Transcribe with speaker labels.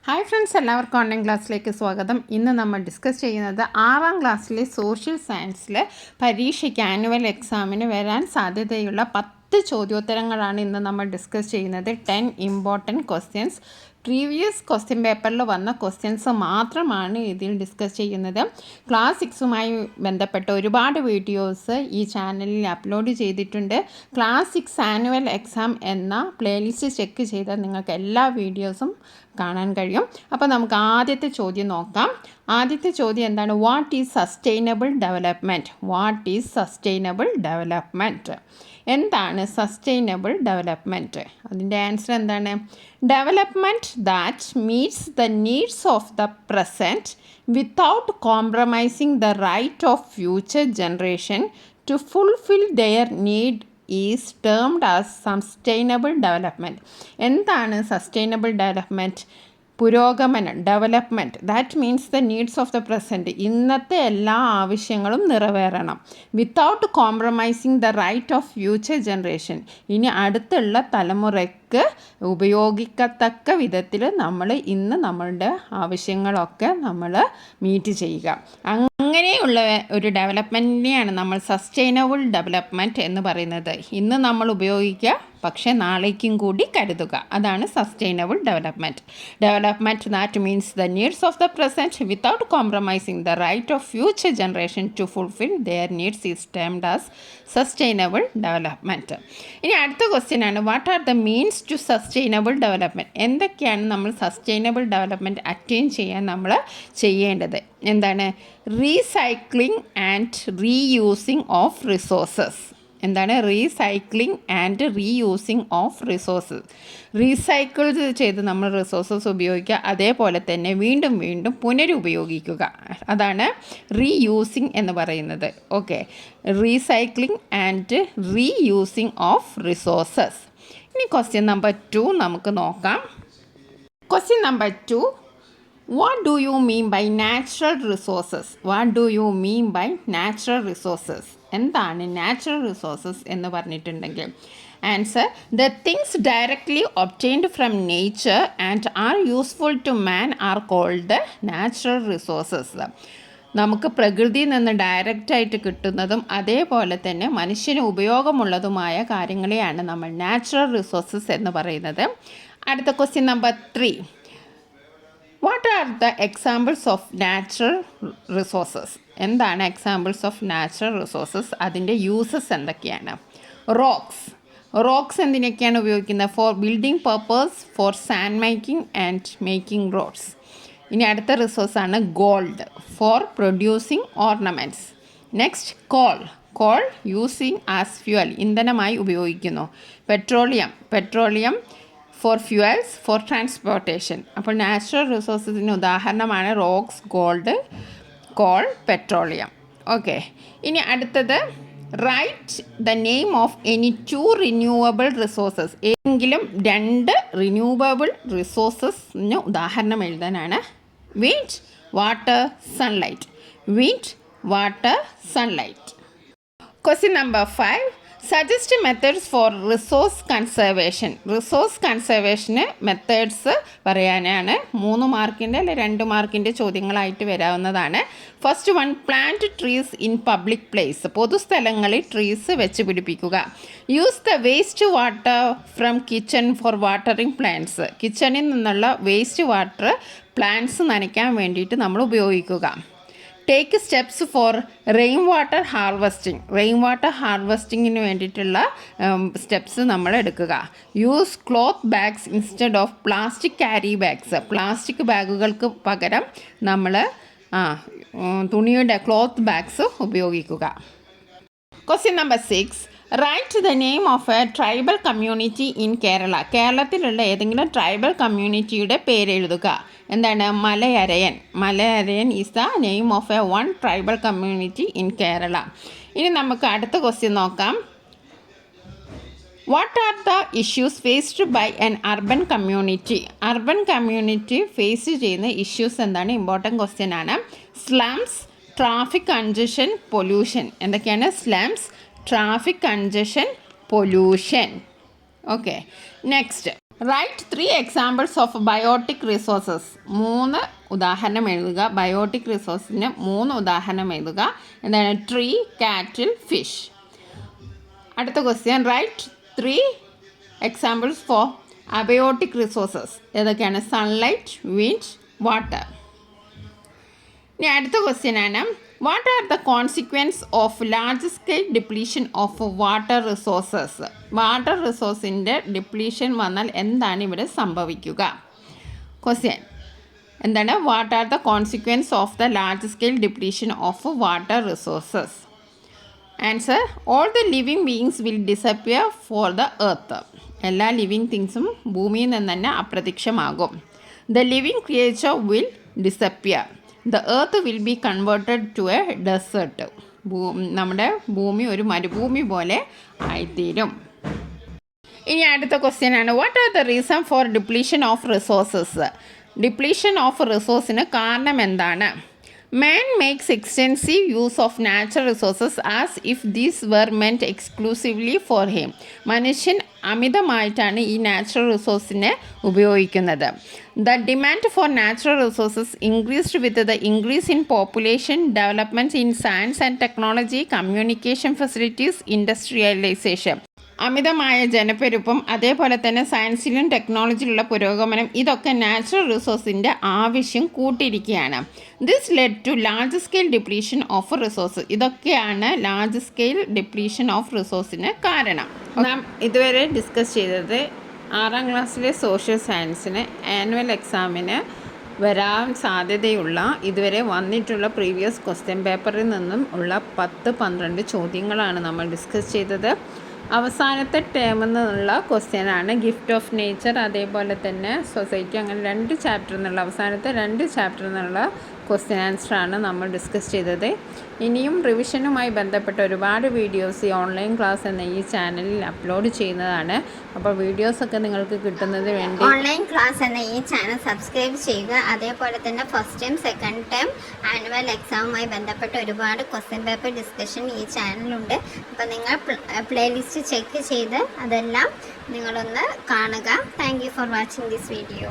Speaker 1: Hi friends, എല്ലാവർക്കും online ക്ലാസ്സിലേക്ക് സ്വാഗതം. ഇന്ന് നമ്മൾ ഡിസ്കസ് ചെയ്യുന്നത് 6ാം ക്ലാസ്സിലെ സോഷ്യൽ സയൻസിൽ പരീക്ഷയ്ക്ക് ആനുവൽ എക്സാമിന് വരാൻ സാധ്യതയുള്ള 10 ചോദ്യോത്തരങ്ങളാണ് ഇന്ന് നമ്മൾ ഡിസ്കസ് ചെയ്യുന്നത്. 10 ഇമ്പോർട്ടൻറ്റ് ക്വസ്റ്റ്യൻസ്, പ്രീവിയസ് ക്വസ്റ്റ്യൻ പേപ്പറിൽ വന്ന ക്വസ്റ്റ്യൻസ് മാത്രമാണ് ഇതിൽ ഡിസ്കസ് ചെയ്യുന്നത്. ക്ലാസ് 6മായി ബന്ധപ്പെട്ട ഒരുപാട് വീഡിയോസ് ഈ ചാനലിൽ അപ്ലോഡ് ചെയ്തിട്ടുണ്ട്. ക്ലാസ് 6 ആനുവൽ എക്സാം എന്ന പ്ലേലിസ്റ്റ് ചെക്ക് ചെയ്താൽ നിങ്ങൾക്ക് എല്ലാ വീഡിയോസും കാണാൻ കഴിയും. അപ്പോൾ നമുക്ക് ആദ്യത്തെ ചോദ്യം നോക്കാം. ആദ്യത്തെ ചോദ്യം എന്താണ്? What is sustainable development? What is sustainable development? എന്താണ് സസ്റ്റൈനബിൾ ഡെവലപ്മെൻറ്റ്? അതിൻ്റെ ആൻസർ എന്താണ്? Development that meets the needs of the present without compromising the right of future generation to fulfil their need is termed as sustainable development. എന്താണ് sustainable development? പുരോഗമനം, development that means the needs of the present. ഇന്നത്തെ എല്ലാ ആവശ്യങ്ങളും നിറവേറണം. Without compromising the right of future generation. ഇനി അടുത്തുള്ള തലമുറയ്ക്ക് ഉപയോഗിക്കത്തക്ക വിധത്തിൽ നമ്മൾ ഇന്ന് നമ്മളുടെ ആവശ്യങ്ങളൊക്കെ നമ്മൾ മീറ്റ് ചെയ്യുക. അങ്ങനെയുള്ള ഒരു ഡെവലപ്മെൻറ്റിനെയാണ് നമ്മൾ സസ്റ്റൈനബിൾ ഡെവലപ്മെൻറ്റ് എന്ന് പറയുന്നത്. ഇന്ന് നമ്മൾ ഉപയോഗിക്കുക, പക്ഷേ നാളേക്കും കൂടി കരുതുക. അതാണ് sustainable development. Development that means the needs of the present without compromising the right of future generation to fulfil their needs is termed as sustainable development. ഇനി അടുത്ത ക്വസ്റ്റ്യൻ ആണ്, what are the means to sustainable development? എന്തൊക്കെയാണ് നമ്മൾ sustainable development attain ചെയ്യാൻ നമ്മൾ ചെയ്യേണ്ടത്? എന്താണ്? Recycling and reusing of resources. എന്താണ്? Recycling and reusing of resources. Recycle ചെയ്ത് നമ്മൾ റിസോഴ്സസ് ഉപയോഗിക്കുക, അതേപോലെ തന്നെ വീണ്ടും വീണ്ടും പുനരുപയോഗിക്കുക. അതാണ് റീയൂസിങ് എന്ന് പറയുന്നത്. Okay, recycling and reusing of resources. ഇനി ക്വസ്റ്റ്യൻ നമ്പർ 2 നമുക്ക് നോക്കാം. Question number 2, what do you mean by natural resources? What do you mean by natural resources? എന്താണ് നാച്ചുറൽ റിസോഴ്സസ് എന്ന് പറഞ്ഞിട്ടുണ്ടെങ്കിൽ? Answer, the things directly obtained from nature and are useful to man are called natural resources. നമുക്ക് പ്രകൃതിയിൽ നിന്ന് ഡയറക്റ്റായിട്ട് കിട്ടുന്നതും അതേപോലെ തന്നെ മനുഷ്യന് ഉപയോഗമുള്ളതുമായ കാര്യങ്ങളെയാണ് നമ്മൾ നാച്ചുറൽ റിസോഴ്സസ് എന്ന് പറയുന്നത്. അടുത്ത question number 3, what are the examples of natural resources? എന്താണ് എക്സാമ്പിൾസ് ഓഫ് നാച്ചുറൽ റിസോഴ്സസ്? അതിൻ്റെ യൂസസ് എന്തൊക്കെയാണ്? റോക്സ് എന്തിനൊക്കെയാണ് ഉപയോഗിക്കുന്നത്? For building purpose, for sand making and making roads. ഇനി അടുത്ത റിസോഴ്സാണ് gold, for producing ornaments. Next coal using as fuel, ഇന്ധനമായി ഉപയോഗിക്കുന്നു. Petroleum for fuels, for transportation. അപ്പോൾ നാച്ചുറൽ റിസോഴ്സസിന് ഉദാഹരണമാണ് rocks, gold, coal, petroleum. Okay, ഇനി അടുത്തത്, write the name of any 2 renewable resources. ഏതെങ്കിലും 2 റിന്യൂവബിൾ റിസോഴ്സസിന് ഉദാഹരണം എഴുതാനാണ്. Wind, water, sunlight. Wind, water, sunlight. Question number 5, suggest methods for resource conservation. Resource കൺസർവേഷന് മെത്തേഡ്സ് പറയാനാണ്. 3 മാർക്കിൻ്റെ അല്ലെ 2 മാർക്കിൻ്റെ ചോദ്യങ്ങളായിട്ട് വരാവുന്നതാണ്. First one, plant trees in public place. പൊതുസ്ഥലങ്ങളിൽ ട്രീസ് വെച്ച് പിടിപ്പിക്കുക. Use the waste water from kitchen for watering plants. കിച്ചണിൽ നിന്നുള്ള വേസ്റ്റ് വാട്ടർ പ്ലാന്റ്സ് നനയ്ക്കാൻ വേണ്ടിയിട്ട് നമ്മൾ ഉപയോഗിക്കുക. Take steps for rain water ഹാർവെസ്റ്റിങ്ങിന് വേണ്ടിയിട്ടുള്ള സ്റ്റെപ്സ് നമ്മൾ എടുക്കുക. Use cloth bags instead of plastic carry bags. Plastic ബാഗുകൾക്ക് പകരം നമ്മൾ തുണിയുടെ ക്ലോത്ത് ബാഗ്സ് ഉപയോഗിക്കുക. Question number 6, write the name of a tribal community in Kerala. കേരളത്തിലുള്ള ഏതെങ്കിലും ട്രൈബൽ കമ്മ്യൂണിറ്റിയുടെ പേര് എഴുതുക. എന്താണ്? Malayarayan is the name of a one tribal community in Kerala. ഇനി നമുക്ക് അടുത്ത ക്വസ്റ്റ്യൻ നോക്കാം. What are the issues faced by an urban community? Urban community face ചെയ്യുന്ന ഇഷ്യൂസ് എന്താണ്? ഇമ്പോർട്ടൻറ്റ് ക്വസ്റ്റ്യൻ ആണ്. Slums, traffic congestion, pollution. എന്തൊക്കെയാണ്? Slums, traffic congestion, pollution. Okay, next, write 3 examples of biotic resources. 3 ഉദാഹരണം എഴുതുക. Biotic റിസോഴ്സിന് 3 ഉദാഹരണം എഴുതുക. എന്താണ്? Tree, cattle, fish. അടുത്ത question, write 3 examples for abiotic resources. ഏതൊക്കെയാണ്? Sunlight, wind, water. ഇനി അടുത്ത ക്വസ്റ്റ്യൻ ആണ്, what are the consequence of large scale depletion of water resources. Water റിസോഴ്സിൻ്റെ ഡിപ്ലീഷൻ വന്നാൽ എന്താണ് ഇവിടെ സംഭവിക്കുക? ക്വസ്റ്റ്യൻ എന്താണ്? What are the consequence of the large scale depletion of water resources. Answer, all the living beings will disappear for the earth. എല്ലാ living തിങ്സും ഭൂമിയിൽ നിന്ന് തന്നെ അപ്രത്യക്ഷമാകും. The living creature will disappear. The earth will be converted to a desert. നമ്മുടെ ഭൂമി ഒരു മരുഭൂമി പോലെ ആയിത്തീരും. ഇനി അടുത്ത ക്വസ്റ്റ്യൻ ആണ്, what are the reason for depletion of resources. Depletion of റിസോഴ്സിന് കാരണം എന്താണ്? Man makes extensive use of natural resources as if these were meant exclusively for him. മനുഷ്യൻ അമിതമായിട്ടാണ് ഈ നാച്ചുറൽ റിസോഴ്സിനെ ഉപയോഗിക്കുന്നത്. The demand for natural resources increased with the increase in population, developments in science and technology, communication facilities, industrialization. അമിതമായ ജനപ്പെരുപ്പം, അതേപോലെ തന്നെ സയൻസിലും ടെക്നോളജിയിലുള്ള പുരോഗമനം, ഇതൊക്കെ natural റിസോഴ്സിൻ്റെ ആവശ്യം കൂട്ടിയിരിക്കുകയാണ്. This led to large scale depletion of resource. ഇതൊക്കെയാണ് ലാർജ് സ്കെയിൽ ഡിപ്ലീഷൻ ഓഫ് റിസോഴ്സിന് കാരണം. നാം ഇതുവരെ ഡിസ്കസ് ചെയ്തത് 6ാം ക്ലാസ്സിലെ സോഷ്യൽ സയൻസിന് ആനുവൽ എക്സാമിന് വരാൻ സാധ്യതയുള്ള ഇതുവരെ വന്നിട്ടുള്ള പ്രീവിയസ് ക്വസ്റ്റ്യൻ പേപ്പറിൽ നിന്നും ഉള്ള 10-12 ചോദ്യങ്ങളാണ് നമ്മൾ ഡിസ്കസ് ചെയ്തത്. അവസാനത്തെ ടേമിൽ നിന്നുള്ള ക്വസ്റ്റ്യനാണ് ഗിഫ്റ്റ് ഓഫ് നേച്ചർ, അതേപോലെ തന്നെ സൊസൈറ്റി. അങ്ങനെ 2 ചാപ്റ്ററിൽ നിന്നുള്ള അവസാനത്തെ 2 ചാപ്റ്ററിൽ നിന്നുള്ള ക്വസ്റ്റ്യൻ ആൻസറാണ് നമ്മൾ ഡിസ്കസ് ചെയ്തത്. ഇനിയും റിവിഷനുമായി ബന്ധപ്പെട്ട ഒരുപാട് വീഡിയോസ് ഈ ഓൺലൈൻ ക്ലാസ് എന്ന ഈ ചാനലിൽ അപ്ലോഡ് ചെയ്യുന്നതാണ്. അപ്പോൾ വീഡിയോസൊക്കെ നിങ്ങൾക്ക് കിട്ടുന്നത് വേണ്ടി
Speaker 2: ഓൺലൈൻ ക്ലാസ് എന്ന ഈ ചാനൽ സബ്സ്ക്രൈബ് ചെയ്യുക. അതേപോലെ തന്നെ first time, second time annual എക്സാമുമായി ബന്ധപ്പെട്ട ഒരുപാട് ക്വസ്റ്റ്യൻ പേപ്പർ ഡിസ്കഷൻ ഈ ചാനലുണ്ട്. അപ്പോൾ നിങ്ങൾ പ്ലേലിസ്റ്റ് ചെക്ക് ചെയ്ത് അതെല്ലാം നിങ്ങളൊന്ന് കാണുക. Thank you for watching this video.